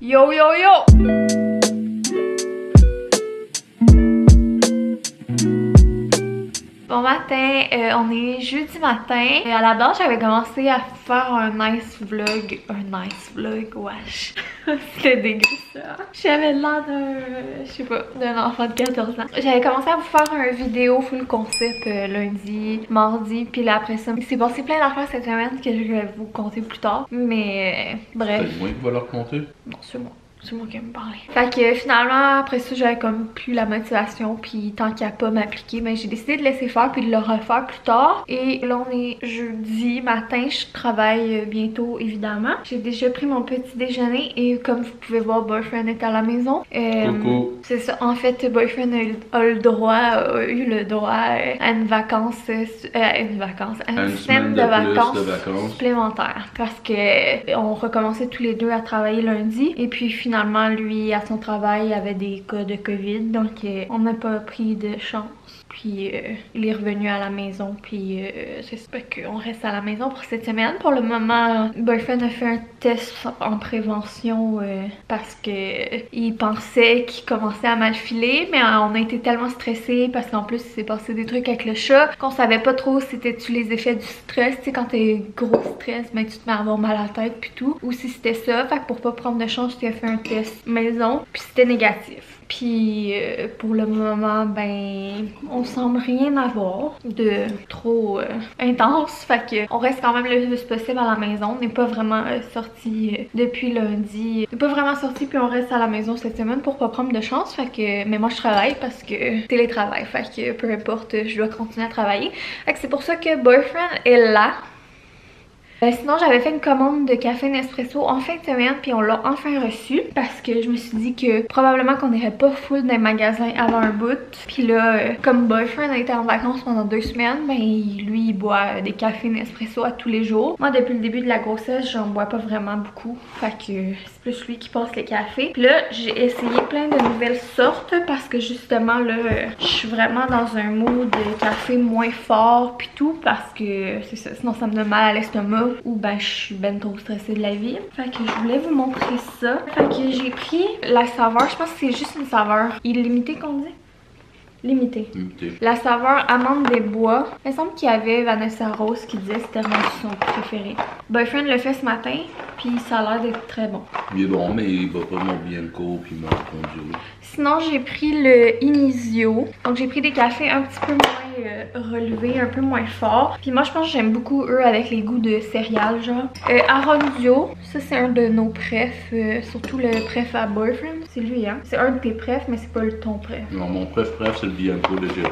Yo yo yo! Bon matin, on est jeudi matin. À la base, j'avais commencé à faire un nice vlog. Wesh. C'était dégueu ça. J'avais l'air d'un, je sais pas, d'un enfant de 14 ans. J'avais commencé à vous faire une vidéo full concept lundi, mardi, puis là après ça, il s'est passé plein d'affaires cette semaine que je vais vous conter plus tard. Mais bref. C'est moi qui va leur compter? Non, c'est moi. C'est moi qui vais me parler. Fait que finalement, après ça, j'avais comme plus la motivation. Puis tant qu'il n'y a pas m'appliquer, mais j'ai décidé de laisser faire puis de le refaire plus tard. Et là, on est jeudi matin. Je travaille bientôt, évidemment. J'ai déjà pris mon petit déjeuner. Et comme vous pouvez voir, Boyfriend est à la maison. Coucou. C'est ça. En fait, Boyfriend a eu le droit à une vacance. Une semaine de vacances supplémentaires. Parce que on recommençait tous les deux à travailler lundi. Et puis finalement, lui, à son travail, il avait des cas de COVID, donc on n'a pas pris de chance. Puis il est revenu à la maison, puis j'espère qu'on reste à la maison pour cette semaine. Pour le moment, Boyfriend a fait un test en prévention parce que il pensait qu'il commençait à mal filer, mais on a été tellement stressés parce qu'en plus il s'est passé des trucs avec le chat qu'on savait pas trop si c'était-tu les effets du stress, tu sais quand t'es gros stress, ben tu te mets à avoir mal à la tête puis tout, ou si c'était ça. Fait que pour pas prendre de chance, il a fait un test maison, puis c'était négatif. Puis pour le moment, ben on semble rien avoir de trop intense. Fait que on reste quand même le plus possible à la maison. On n'est pas vraiment sorti depuis lundi. On n'est pas vraiment sorti puis on reste à la maison cette semaine pour pas prendre de chance. Fait que, mais moi je travaille parce que télétravail. Fait que peu importe, je dois continuer à travailler. Fait que c'est pour ça que Boyfriend est là. Sinon, j'avais fait une commande de café Nespresso en fin de semaine, puis on l'a enfin reçu parce que je me suis dit que probablement qu'on n'irait pas full dans les magasins avant un bout. Puis là, comme Boyfriend a été en vacances pendant 2 semaines, ben lui, il boit des cafés Nespresso à tous les jours. Moi, depuis le début de la grossesse, j'en bois pas vraiment beaucoup. Fait que c'est plus lui qui passe les cafés. Puis là, j'ai essayé plein de nouvelles sortes parce que justement, là, je suis vraiment dans un mood de café moins fort puis tout parce que c'est ça, sinon ça me donne mal à l'estomac. Ou ben je suis ben trop stressée de la vie. Fait que je voulais vous montrer ça. Fait que j'ai pris la saveur, je pense que c'est juste une saveur illimitée qu'on dit. Limité. La saveur amande des bois. Il me semble qu'il y avait Vanessa Rose qui disait que c'était vraiment son préféré. Boyfriend le fait ce matin, puis ça a l'air d'être très bon. Il est bon, mais il va pas mon Bianco puis mon Condio. Sinon, j'ai pris le Inisio. Donc, j'ai pris des cafés un petit peu moins relevés, un peu moins forts. Puis moi, je pense que j'aime beaucoup eux avec les goûts de céréales, genre. Arondio, ça c'est un de nos prefs, surtout le pref à Boyfriend. C'est lui, hein. C'est un de tes prefs, mais c'est pas le ton pref. Non, mon pref, c'est le Bianco de Géro.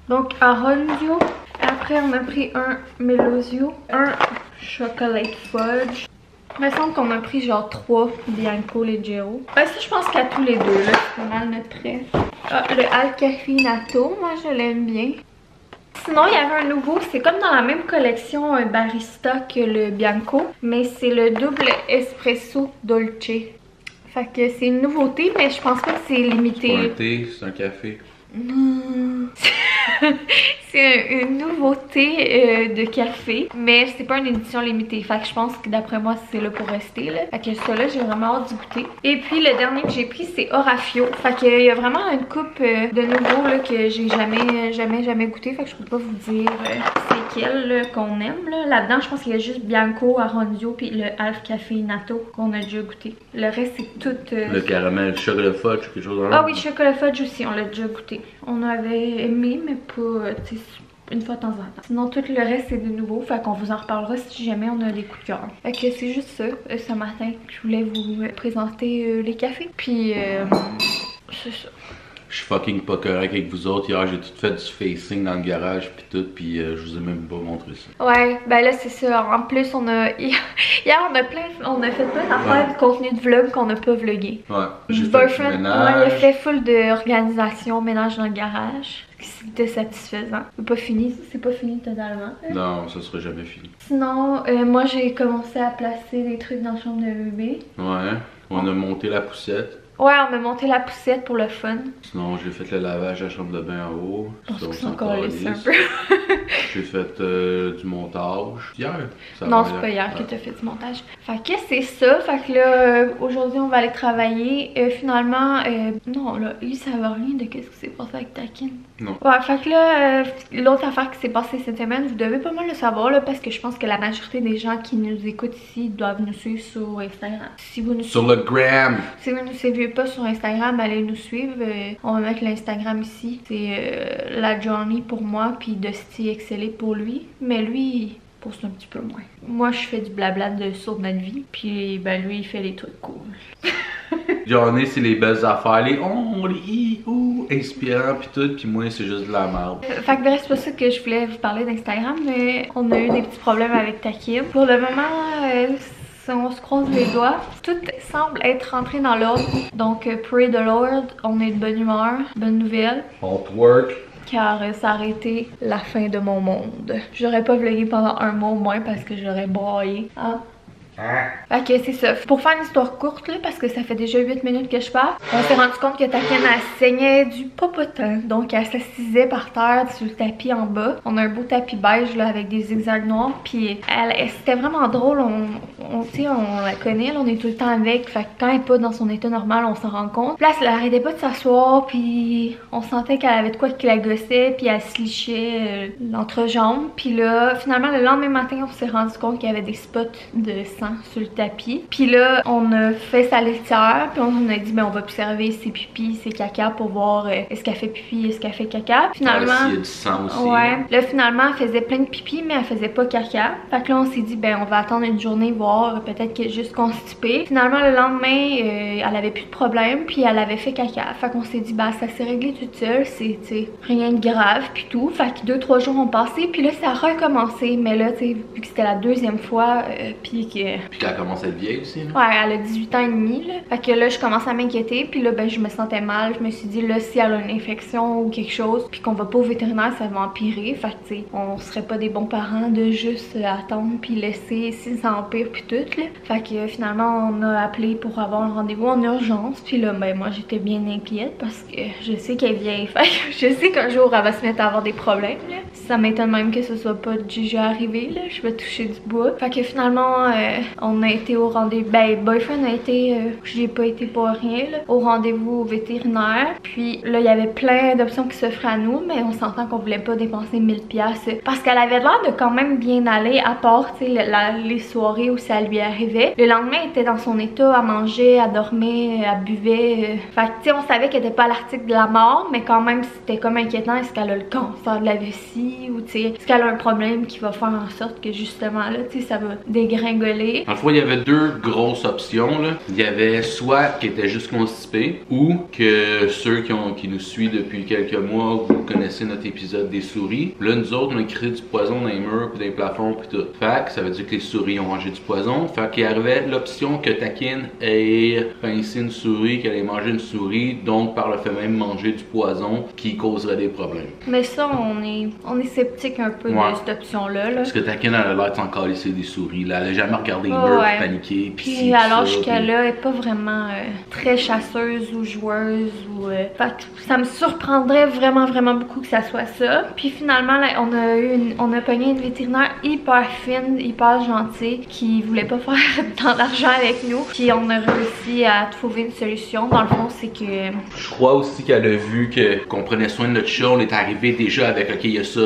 Donc, Arondio. Après, on a pris un Melosio, un Chocolate Fudge. Il me semble qu'on a pris genre 3 Bianco Leggero. Ben ça, je pense qu'à tous les deux, là, c'est pas mal notre prêt. Ah, le Alcafinato, moi je l'aime bien. Sinon, il y avait un nouveau, c'est comme dans la même collection Barista que le Bianco, mais c'est le double espresso dolce. Fait que c'est une nouveauté, mais je pense pas que c'est limité. C'est pas un thé, c'est un café. C'est une nouveauté de café, mais c'est pas une édition limitée. Fait que je pense que d'après moi, c'est là pour rester. Là. Fait que ça là, j'ai vraiment hâte d'y goûter. Et puis le dernier que j'ai pris, c'est Orafio. Fait qu'il y a vraiment une coupe de nouveaux là, que j'ai jamais goûté. Fait que je peux pas vous dire c'est quel qu'on aime. Là-dedans, je pense qu'il y a juste Bianco, Arondio puis le Alf Cafeinato qu'on a déjà goûté. Le reste, c'est tout... le caramel, chocolat fudge, quelque chose dans Ah oui, chocolat fudge aussi, on l'a déjà goûté. On avait aimé, mais pas, tu sais, une fois de temps en temps. Sinon, tout le reste, c'est de nouveau. Fait qu'on vous en reparlera si jamais on a des coups de cœur. Fait que c'est juste ça, ce matin, que je voulais vous présenter les cafés. Puis, c'est ça. Je suis fucking pas correct avec vous autres. Hier, j'ai tout fait du facing dans le garage pis tout, pis je vous ai même pas montré ça. Ouais, ben là c'est ça. En plus, on a hier on a fait plein d'affaires de contenu de vlog qu'on n'a pas vlogué. Ouais, j'ai fait Boyfriend, du ménage. ouais, il a fait full d'organisation, ménage dans le garage. C'était satisfaisant. C'est pas fini totalement. Non, ça sera jamais fini. Sinon, moi j'ai commencé à placer des trucs dans la chambre de bébé. Ouais, on a monté la poussette. Ouais, on m'a monté la poussette pour le fun. Sinon, j'ai fait le lavage de la chambre de bain en haut. Parce qu'on s'en calisse un peu. J'ai fait du montage. Hier? Non, c'est pas hier que t'as fait du montage. Fait que c'est ça. Fait que là, aujourd'hui, on va aller travailler. Finalement, non, là, ils savent rien de qu'est-ce qui s'est passé avec Takin. Non. Ouais, fait que là, l'autre affaire qui s'est passée cette semaine, vous devez pas mal le savoir, là, parce que je pense que la majorité des gens qui nous écoutent ici doivent nous suivre sur Instagram. Si vous nous sur le gram! Si vous ne nous suivez pas sur Instagram, allez nous suivre. On va mettre l'Instagram ici. C'est la Johnny pour moi, puis Dusty Excellé pour lui. Mais lui, il poste un petit peu moins. Moi, je fais du blabla sur notre vie, puis ben lui, il fait des trucs cool. Johnny, c'est les belles affaires, les inspirants pis tout, pis moi, c'est juste de la merde. Fait que bref, c'est pas ça que je voulais vous parler d'Instagram, mais on a eu des petits problèmes avec Takim. Pour le moment, on se croise les doigts. Tout semble être rentré dans l'ordre. Donc, pray the Lord, on est de bonne humeur, bonne nouvelle. On work. Car ça aurait été la fin de mon monde. J'aurais pas vlogué pendant un mois au moins parce que j'aurais braillé. Hein? Fait que c'est ça. Pour faire une histoire courte là, parce que ça fait déjà 8 minutes que je parle, on s'est rendu compte que Takin elle saignait du popotin. Donc elle s'assisait par terre sur le tapis en bas. On a un beau tapis beige là avec des zigzags noirs. Puis c'était vraiment drôle. On la connaît, là, on est tout le temps avec. Fait que quand elle est pas dans son état normal, on s'en rend compte. Puis là, elle arrêtait pas de s'asseoir. Puis on sentait qu'elle avait de quoi qui la gossait. Puis elle se lichait l'entrejambe. Puis là, finalement, le lendemain matin, on s'est rendu compte qu'il y avait des spots de sang sur le tapis. Puis là, on a fait sa litière. Puis on a dit, ben on va observer ses pipis, ses caca pour voir est-ce qu'elle fait pipi, est-ce qu'elle fait caca. Finalement, il y a du sang aussi. Ouais. Là, finalement, elle faisait plein de pipi, mais elle faisait pas caca. Fait que là, on s'est dit, ben on va attendre une journée, voir peut-être qu'elle est juste constipée. Finalement, le lendemain, elle avait plus de problème. Puis elle avait fait caca. Fait qu'on s'est dit, ben ça s'est réglé toute seule. C'est, rien de grave. Puis tout. Fait que 2-3 jours ont passé. Puis là, ça a recommencé. Mais là, tu sais, vu que c'était la deuxième fois, puis que. Puis qu'elle commence à être vieille aussi, là. Ouais, elle a 18 ans et demi, là. Fait que là, je commence à m'inquiéter. Puis là, ben, je me sentais mal. Je me suis dit, là, si elle a une infection ou quelque chose, puis qu'on va pas au vétérinaire, ça va empirer. Fait que, tu sais, on serait pas des bons parents de juste attendre puis laisser si ça empire puis tout, là. Fait que finalement, on a appelé pour avoir un rendez-vous en urgence. Puis là, ben, moi, j'étais bien inquiète parce que je sais qu'elle est vieille. Fait que je sais qu'un jour, elle va se mettre à avoir des problèmes, là. Ça m'étonne même que ce soit pas déjà arrivé, là. Je vais toucher du bois. Fait que finalement, on a été au rendez-vous. Ben, boyfriend a été, j'ai pas été pour rien, là, au rendez-vous au vétérinaire. Puis là, il y avait plein d'options qui s'offraient à nous, mais on s'entend qu'on voulait pas dépenser 1000$ parce qu'elle avait l'air de quand même bien aller, à part, tu sais, les soirées où ça lui arrivait. Le lendemain, elle était dans son état, à manger, à dormir, à buvait. Fait que, tu sais, on savait qu'elle était pas à l'article de la mort, mais quand même, c'était comme inquiétant. Est-ce qu'elle a le cancer de la vessie ou, tu sais, est-ce qu'elle a un problème qui va faire en sorte que justement, là, tu sais, ça va dégringoler. En fois, il y avait deux grosses options, là. Il y avait soit qu'elle était juste constipée ou que ceux qui nous suivent depuis quelques mois, vous connaissez notre épisode des souris. Là, nous autres, on a créé du poison dans les murs, puis dans les plafonds, puis tout. Fait que ça veut dire que les souris ont mangé du poison. Fait qu'il arrivait l'option que Takin ait pincé une souris, qu'elle ait mangé une souris, donc par le fait même manger du poison qui causerait des problèmes. Mais ça, on est sceptique un peu de cette option-là. Là. Parce que Takin, elle a l'air de s'en calisser des souris. Là. Elle a jamais regardé les murs, paniqué. Puis à l'âge qu'elle a, elle est pas vraiment très chasseuse ou joueuse. Fait que ça me surprendrait vraiment beaucoup que ça soit ça. Puis finalement, là, on a pogné une vétérinaire hyper fine, hyper gentille, qui voulait pas faire tant d'argent avec nous. Puis on a réussi à trouver une solution. Dans le fond, c'est que... Je crois aussi qu'elle a vu qu'on prenait soin de notre chat. On est arrivé déjà avec, ok, il y a ça,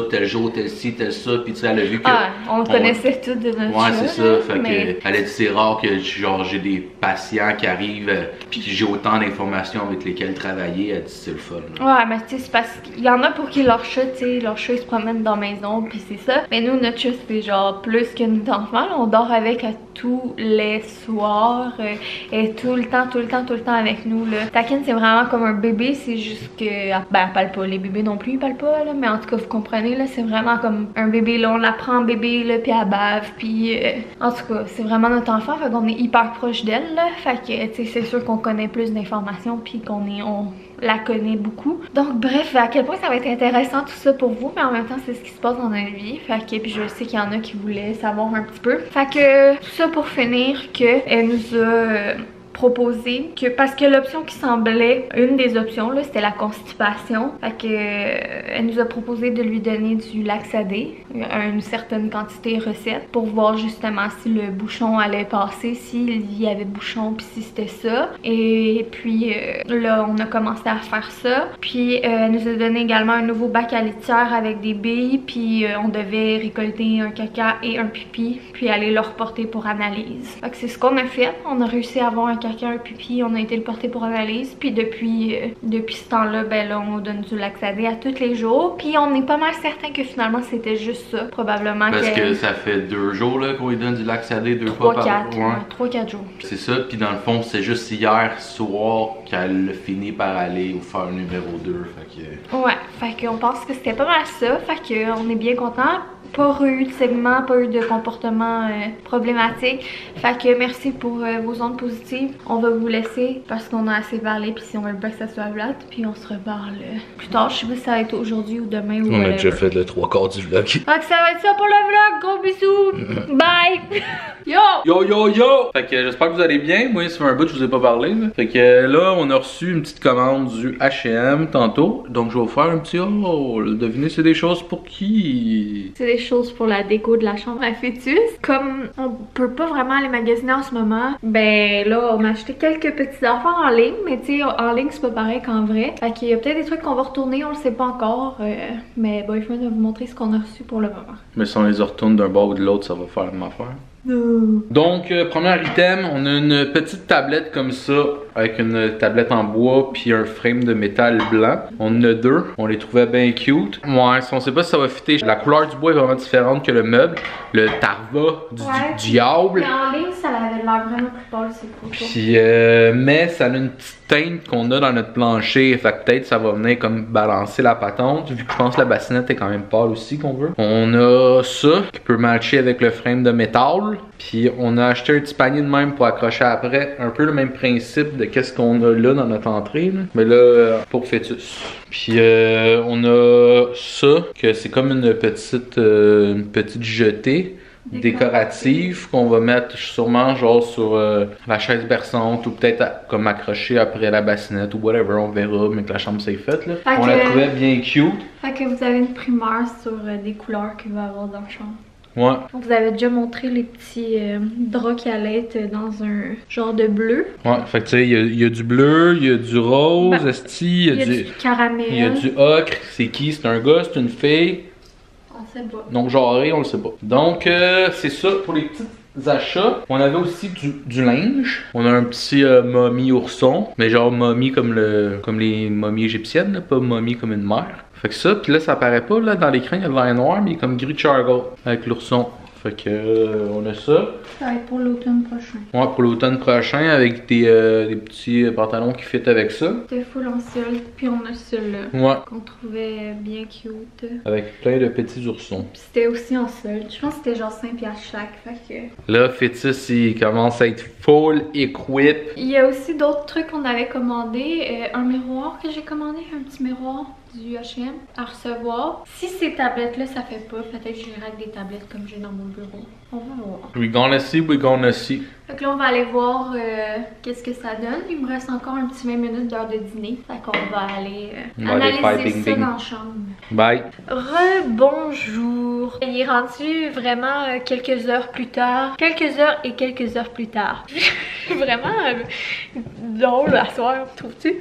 tel jour, tel ci, tel ça. Puis tu sais, elle a vu que... on connaissait tout de notre chat. Ouais, c'est ça. Fait que elle a dit, c'est rare que genre j'ai des patients qui arrivent puis que j'ai autant d'informations avec lesquelles travailler. Elle dit, c'est le fun. Là. Ouais, mais tu sais, c'est parce qu'il y en a pour qui leur chat, tu sais, leur chat, ils se promènent dans la maison, puis c'est ça. Mais nous, notre chat, c'est genre plus qu'une enfant. Là, on dort avec à tous les soirs. Et tout le temps avec nous, là. Takin, c'est vraiment comme un bébé, c'est juste que... Ben, elle parle pas. Les bébés non plus, ils parlent pas, là. Mais en tout cas, vous comprenez, là, c'est vraiment comme un bébé, là. On la prend en bébé, là, puis elle bave, puis... En tout cas, c'est vraiment notre enfant, fait qu'on est hyper proche d'elle, là. Fait que, tu sais, c'est sûr qu'on connaît plus d'informations, puis qu'on la connaît beaucoup. Donc bref, à quel point ça va être intéressant tout ça pour vous, mais en même temps c'est ce qui se passe dans notre vie. Fait que puis je sais qu'il y en a qui voulaient savoir un petit peu. Fait que tout ça pour finir que elle nous a proposé que, parce que l'option qui semblait, une des options là, c'était la constipation. Fait que elle nous a proposé de lui donner du Laxadé, une certaine quantité recette, pour voir justement si le bouchon allait passer, s'il y avait bouchon, puis si c'était ça. Et puis là, on a commencé à faire ça. Puis elle nous a donné également un nouveau bac à litière avec des billes, puis on devait récolter un caca et un pipi, puis aller le reporter pour analyse. Fait que c'est ce qu'on a fait. On a réussi à avoir un caca, un pipi, on a été le porter pour analyse. Puis depuis ce temps-là, ben là, on donne du Laxadé à tous les jours. Puis on est pas mal certain que finalement c'était juste ça, probablement. Parce que ça fait 2 jours là qu'on lui donne du Laxadé 2 fois par jour. 3-4 jours. C'est ça, puis dans le fond, c'est juste hier soir qu'elle a fini par aller faire le numéro 2. Fait que... Ouais, fait qu'on pense que c'était pas mal ça. Fait qu'on est bien content. Pas eu de segment, pas eu de comportement problématique. Fait que merci pour vos ondes positives. On va vous laisser parce qu'on a assez parlé, puis si on veut pas que ça soit plate, puis on se reparle plus tard. Je sais pas si ça va être aujourd'hui ou demain ou on a déjà fait le 3/4 du vlog. Fait que ça va être ça pour le vlog. Gros bisous. Bye. Yo. Yo yo yo. Fait que j'espère que vous allez bien. Moi, c'est un bout que je vous ai pas parlé. Là. Fait que là, on a reçu une petite commande du H&M tantôt. Donc je vais vous faire un petit haul. Devinez, c'est des choses pour qui? C'est des choses pour la déco de la chambre à fœtus. Comme on peut pas vraiment aller magasiner en ce moment, ben là on a acheté quelques petits affaires en ligne, mais tu sais en ligne c'est pas pareil qu'en vrai. Fait qu'il y a peut-être des trucs qu'on va retourner, on le sait pas encore, mais Boyfriend va vous montrer ce qu'on a reçu pour le moment. Mais si on les retourne d'un bord ou de l'autre, ça va faire la même affaire. Donc, premier item, on a une petite tablette comme ça, avec une tablette en bois puis un frame de métal blanc. On en a 2, on les trouvait bien cute. Ouais, on sait pas si ça va fitter. La couleur du bois est vraiment différente que le meuble. Le Tarva du diable. Mais en ligne, ça avait l'air vraiment plus pâle, c'est cool. Puis, mais ça a une petite teinte qu'on a dans notre plancher. Fait que peut-être ça va venir comme balancer la patente. Vu que je pense que la bassinette est quand même pâle aussi qu'on veut. On a ça qui peut matcher avec le frame de métal. Puis on a acheté un petit panier de même pour accrocher après. Un peu le même principe de qu'est-ce qu'on a là dans notre entrée. Là. Mais là, pour fœtus. Puis on a ça, que c'est comme une petite jetée décorative qu'on va mettre sûrement genre sur la chaise berçante ou peut-être comme accrocher après la bassinette ou whatever, on verra, mais que la chambre s'est faite là. On la trouvait bien cute. Fait que vous avez une primeur sur des couleurs qu'il va y avoir dans la chambre. Ouais. On vous avait déjà montré les petits draps qui allaient être dans un genre de bleu. Ouais, fait que tu sais, il y a du bleu, il y a du rose, il y a du caramel. Il y a du ocre. C'est qui? C'est un gars? C'est une fille? On sait pas. Donc genré, on le sait pas. Donc c'est ça pour les petits achats. On avait aussi du linge. On a un petit momie ourson, mais genre momie comme les momies égyptiennes, là, pas momie comme une mère. Fait que ça, puis là ça apparaît pas là dans l'écran, il y a de l'air noir, mais il est comme gris charcoal avec l'ourson. Fait que on a ça. Ça va être pour l'automne prochain. Ouais, pour l'automne prochain avec des petits pantalons qui fit avec ça. C'était full en sol, puis on a celui-là. Ouais. Qu'on trouvait bien cute. Avec plein de petits oursons. Puis c'était aussi en sol. Je pense que c'était genre 5$ chaque. Fait que... Là, Fœtus, il commence à être full equip. Il y a aussi d'autres trucs qu'on avait commandé. Un miroir que j'ai commandé, un petit miroir du H&M à recevoir. Si ces tablettes-là, ça fait pas, peut-être que j'irai avec des tablettes comme j'ai dans mon bureau. On va voir. We gonna see, we gonna see. Fait que là, on va aller voir qu'est-ce que ça donne. Il me reste encore un petit 20 minutes d'heure de dîner. Fait qu'on va aller analyser ça dans la chambre. Bye. Rebonjour. Il est rendu vraiment quelques heures plus tard. Quelques heures et quelques heures plus tard. Vraiment drôle à soir, trouves-tu?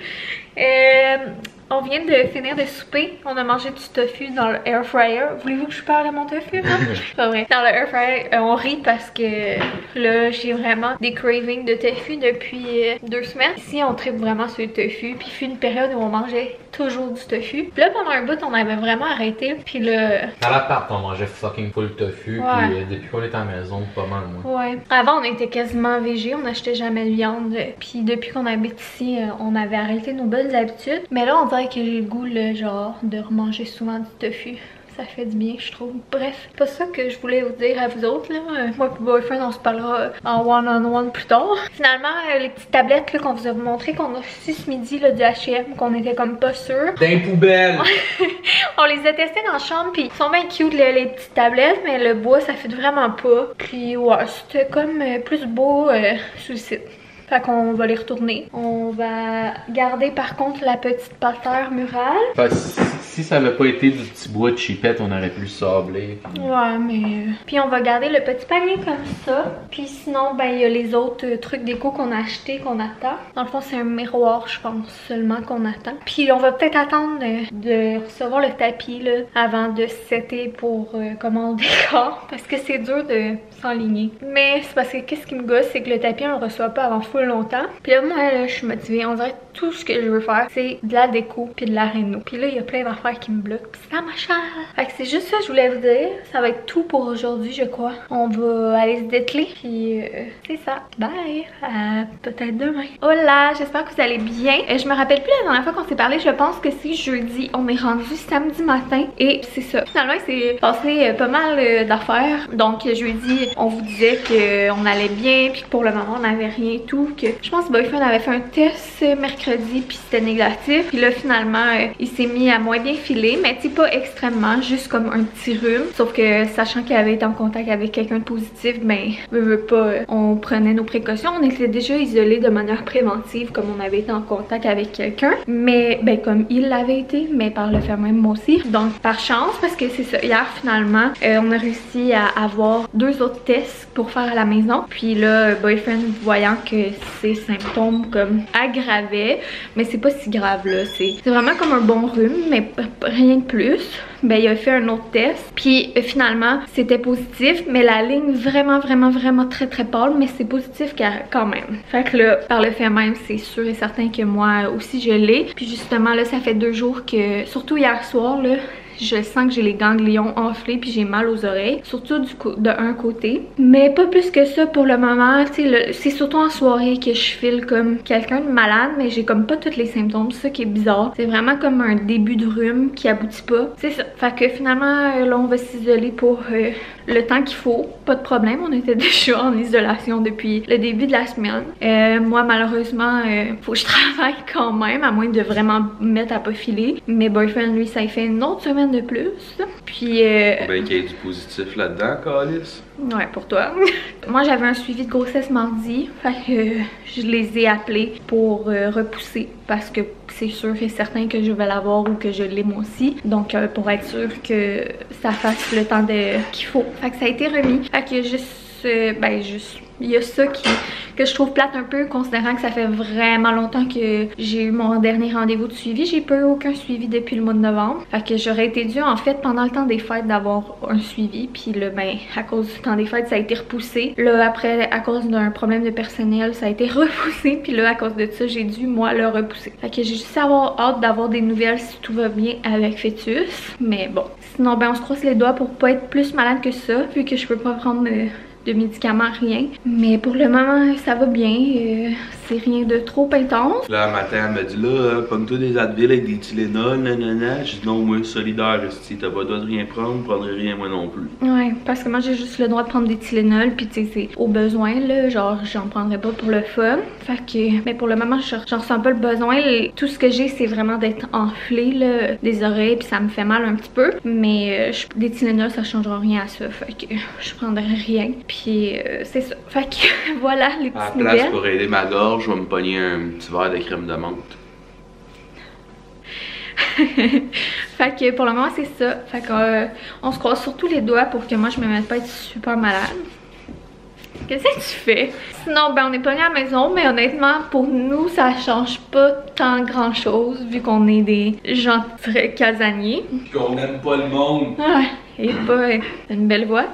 On vient de finir de souper. On a mangé du tofu dans le air fryer. Voulez-vous que je parle de mon tofu, non? Pas vrai. Dans le air fryer, on rit parce que là, j'ai vraiment des cravings de tofu depuis 2 semaines. Ici, on tripe vraiment sur le tofu. Puis, il fut une période où on mangeait toujours du tofu. Puis là, pendant un bout, on avait vraiment arrêté. Puis là... À l'appart, on mangeait fucking full tofu. Ouais. Puis depuis qu'on est à la maison, pas mal, moi. Ouais. Avant, on était quasiment végé. On n'achetait jamais de viande. Puis depuis qu'on habite ici, on avait arrêté nos bonnes habitudes. Mais là, on dirait que j'ai le goût, là, genre, de remanger souvent du tofu. Ça fait du bien, je trouve. Bref, c'est pas ça que je voulais vous dire à vous autres, là. Moi et Boyfriend, on se parlera en one-on-one plus tard. Finalement, les petites tablettes là qu'on vous a montré, qu'on a reçues ce midi là, du H&M, qu'on était comme pas sûrs. D'un poubelle! On les a testées dans la chambre, puis ils sont bien cute les petites tablettes, mais le bois, ça fait vraiment pas. Puis ouais, c'était comme plus beau sous le site. Fait qu'on va les retourner. On va garder par contre la petite patère murale. Fait si ça n'avait pas été du petit bois de chipette, on aurait pu le sabler. Ouais, mais... Puis on va garder le petit panier comme ça. Puis sinon, ben il y a les autres trucs déco qu'on a achetés, qu'on attend. Dans le fond, c'est un miroir, je pense, seulement qu'on attend. Puis on va peut-être attendre de recevoir le tapis, là, avant de setter pour comment on décore. Parce que c'est dur de s'enligner. Mais c'est parce que qu'est-ce qui me gosse, c'est que le tapis, on le reçoit pas avant full longtemps. Puis là, moi, là, je suis motivée. On dirait que tout ce que je veux faire, c'est de la déco puis de la réno. Puis là, il y a plein d'affaires qui me bloquent. Puis c'est la machin. Fait que c'est juste ça que je voulais vous dire. Ça va être tout pour aujourd'hui, je crois. On va aller se dételer. Puis c'est ça. Bye. Peut-être demain. Hola, j'espère que vous allez bien. Je me rappelle plus la dernière fois qu'on s'est parlé. Je pense que c'est jeudi. On est rendu samedi matin. Et c'est ça. Finalement, il s'est passé pas mal d'affaires. Donc jeudi, on vous disait qu'on allait bien. Puis que pour le moment, on n'avait rien et tout. Que je pense que Boyfriend avait fait un test mercredi. Puis c'était négatif. Puis là, finalement, il s'est mis à moins bien filer. Mais tu sais, pas extrêmement. Juste comme un petit rhume. Sauf que sachant qu'il avait été en contact avec quelqu'un de positif, ben, veut pas, on prenait nos précautions. On était déjà isolés de manière préventive comme on avait été en contact avec quelqu'un. Mais, ben, comme il l'avait été, mais par le fait même moi aussi. Donc, par chance, parce que c'est ça. Hier, finalement, on a réussi à avoir 2 autres tests pour faire à la maison. Puis là, Boyfriend, voyant que ses symptômes comme aggravaient, mais c'est pas si grave là. C'est vraiment comme un bon rhume, mais rien de plus. Ben, il a fait un autre test. Puis finalement, c'était positif, mais la ligne vraiment très pâle, mais c'est positif quand même. Fait que là, par le fait même, c'est sûr et certain que moi aussi je l'ai. Puis justement, là, ça fait 2 jours que, surtout hier soir, là, je sens que j'ai les ganglions enflés puis j'ai mal aux oreilles, surtout d'un côté. Mais pas plus que ça pour le moment. C'est surtout en soirée que je file comme quelqu'un de malade, mais j'ai comme pas tous les symptômes. C'est ça qui est bizarre. C'est vraiment comme un début de rhume qui aboutit pas. C'est ça. Fait que finalement, là, on va s'isoler pour le temps qu'il faut. Pas de problème. On était déjà en isolation depuis le début de la semaine. Moi, malheureusement, faut que je travaille quand même, à moins de vraiment me mettre à pas filer. Mais Boyfriend, lui, ça fait une autre semaine de plus. Puis ben qu'il y ait du positif là-dedans, Calice. Ouais, pour toi. Moi, j'avais un suivi de grossesse mardi. Fait que je les ai appelés pour repousser. Parce que c'est sûr et certain que je vais l'avoir ou que je l'ai moi aussi. Donc, pour être sûr que ça fasse le temps qu'il faut. Fait que ça a été remis. Fait que il y a ça que je trouve plate un peu, considérant que ça fait vraiment longtemps que j'ai eu mon dernier rendez-vous de suivi. J'ai pas eu aucun suivi depuis le mois de novembre. Fait que j'aurais été due en fait pendant le temps des fêtes d'avoir un suivi. Puis là, ben, à cause du temps des fêtes, ça a été repoussé. Là, après, à cause d'un problème de personnel, ça a été repoussé. Puis là, à cause de ça, j'ai dû, moi, le repousser. Fait que j'ai juste hâte d'avoir des nouvelles si tout va bien avec Fœtus. Mais bon, sinon, ben, on se croise les doigts pour pas être plus malade que ça, vu que je peux pas prendre de médicaments, rien. Mais pour le moment, ça va bien. C'est rien de trop intense. Là, un matin, elle m'a dit là, pogne-toi des Advil avec des Tylenol, nanana. J'ai dit non, moi, solidaire, si t'as pas le droit de rien prendre, je prendrai rien moi non plus. Ouais, parce que moi, j'ai juste le droit de prendre des Tylenol, puis tu sais, c'est au besoin, là. Genre, j'en prendrais pas pour le fun. Fait que, mais pour le moment, j'en ressens pas le besoin. Tout ce que j'ai, c'est vraiment d'être enflé, là, des oreilles, puis ça me fait mal un petit peu. Mais des Tylenol, ça changera rien à ça. Fait que je prendrai rien. Puis c'est ça. Fait que voilà les petites nouvelles. À la place pour aider ma gorge, je vais me pogner un petit verre de crème de menthe. Fait que pour le moment c'est ça. Fait que on se croise surtout les doigts pour que moi je me mette pas à être super malade. Qu'est-ce que tu fais? Sinon, ben on est pogné à la maison, mais honnêtement, pour nous, ça change pas tant grand chose, vu qu'on est des gens très casaniers. Qu'on aime pas le monde. Ouais, et pas une belle voix.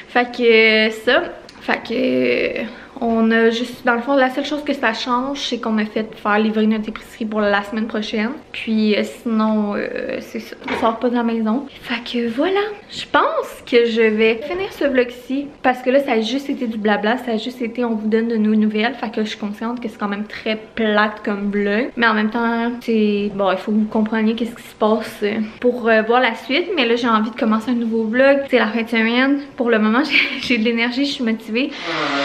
Fait que ça, fait que on a juste, dans le fond, la seule chose que ça change, c'est qu'on a fait faire livrer notre épicerie pour la semaine prochaine. Puis sinon, c'est ça, on sort pas de la maison. Fait que voilà, je pense que je vais finir ce vlog-ci parce que là, ça a juste été du blabla, ça a juste été on vous donne de nos nouvelles. Fait que je suis consciente que c'est quand même très plate comme vlog. Mais en même temps, c'est bon, il faut que vous compreniez qu'est-ce qui se passe pour voir la suite. Mais là, j'ai envie de commencer un nouveau vlog. C'est la fin de semaine. Pour le moment, j'ai de l'énergie, je suis motivée.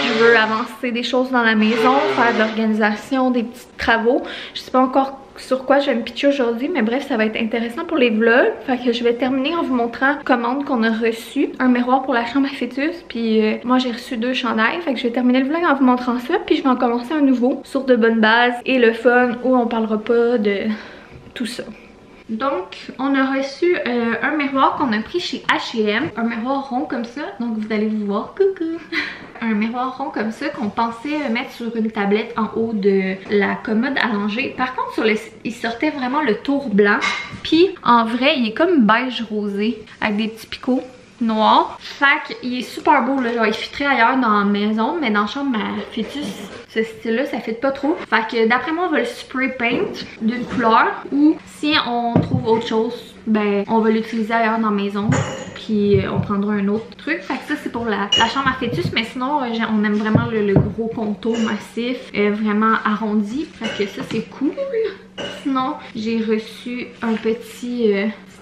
Je veux avancer commencer des choses dans la maison, faire de l'organisation, des petits travaux. Je sais pas encore sur quoi je vais me pitcher aujourd'hui, mais bref, ça va être intéressant pour les vlogs. Fait que je vais terminer en vous montrant la commande qu'on a reçue. Un miroir pour la chambre à fœtus, puis moi j'ai reçu 2 chandails. Fait que je vais terminer le vlog en vous montrant ça, puis je vais en commencer un nouveau sur de bonnes bases et le fun où on parlera pas de tout ça. Donc, on a reçu un miroir qu'on a pris chez H&M. Un miroir rond comme ça. Donc, vous allez vous voir. Coucou! Un miroir rond comme ça qu'on pensait mettre sur une tablette en haut de la commode allongée. Par contre, sur le site, il sortait vraiment le tour blanc. Puis, en vrai, il est comme beige rosé avec des petits picots noirs. Fait qu'il est super beau, là. Genre, il fitterait ailleurs dans la maison, mais dans la chambre à fœtus, ce style-là, ça fit pas trop. Fait que d'après moi, on va le spray paint d'une couleur, ou si on trouve autre chose, ben on va l'utiliser ailleurs dans la maison, puis on prendra un autre truc. Fait que ça, c'est pour la chambre à fœtus, mais sinon, on aime vraiment le gros contour massif, vraiment arrondi. Fait que ça, c'est cool. Sinon, j'ai reçu un petit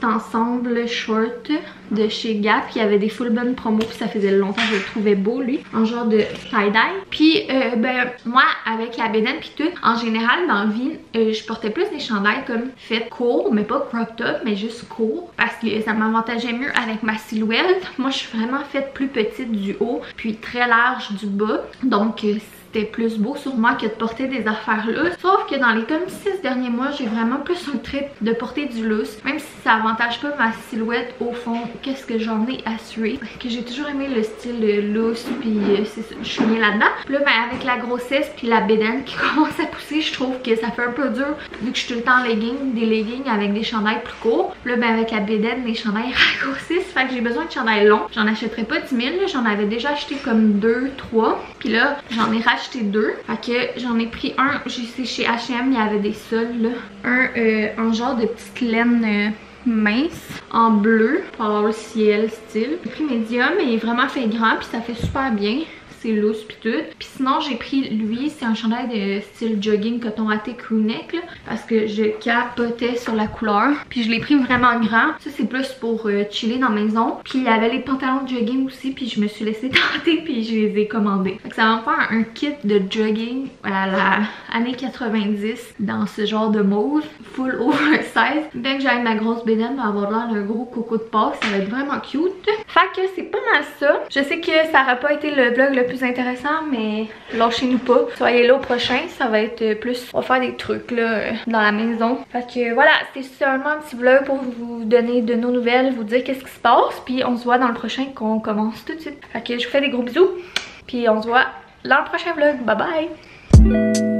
ensemble short de chez Gap. Il y avait des full bonnes promos, puis ça faisait longtemps que je le trouvais beau, lui, en genre de tie-dye. Puis ben moi, avec la bédaine puis tout, en général dans la vie, je portais plus des chandails comme fait court, mais pas crop top, mais juste court, parce que ça m'avantageait mieux avec ma silhouette. Moi, je suis vraiment faite plus petite du haut, puis très large du bas, donc c'était plus beau sur moi que de porter des affaires lousses. Sauf que dans les comme 6 derniers mois, j'ai vraiment plus un trip de porter du loose. Même si ça avantage pas ma silhouette au fond, qu'est-ce que j'en ai assuré. Que j'ai toujours aimé le style loose, puis c'est ça, je suis bien là-dedans. Puis là, ben, avec la grossesse puis la bédaine qui commence à pousser, je trouve que ça fait un peu dur, vu que je suis tout le temps en legging, des leggings avec des chandails plus courts. Puis là, ben, avec la bédaine, les chandails raccourcissent. Fait que j'ai besoin de chandails longs. J'en achèterai pas 10 000, j'en avais déjà acheté comme 2, 3. Puis là, j'en ai racheté 2. Fait que j'en ai pris un, c'est chez H&M, il y avait des soldes là. Un genre de petite laine mince en bleu pour avoir le ciel style. J'ai pris médium, mais il est vraiment fait grand, puis ça fait super bien. C'est loose pis tout. Puis sinon, j'ai pris lui, c'est un chandail de style jogging coton watté crewneck là, parce que je capotais sur la couleur. Puis je l'ai pris vraiment grand. Ça, c'est plus pour chiller dans la maison. Puis il y avait les pantalons de jogging aussi, puis je me suis laissée tenter, puis je les ai commandés. Fait que ça va me faire un kit de jogging à la année 90 dans ce genre de mauve, full oversize. Bien que j'aille ma grosse bédaine, va avoir l'air d'un gros coco de Pâques, ça va être vraiment cute. Fait que c'est pas mal ça. Je sais que ça n'aura pas été le vlog le plus intéressant, mais lâchez-nous pas. Soyez là au prochain, ça va être plus, on va faire des trucs là dans la maison. Fait que voilà, c'était seulement un petit vlog pour vous donner de nos nouvelles, vous dire qu'est-ce qui se passe, puis on se voit dans le prochain qu'on commence tout de suite. Fait que je vous fais des gros bisous, puis on se voit dans le prochain vlog. Bye bye!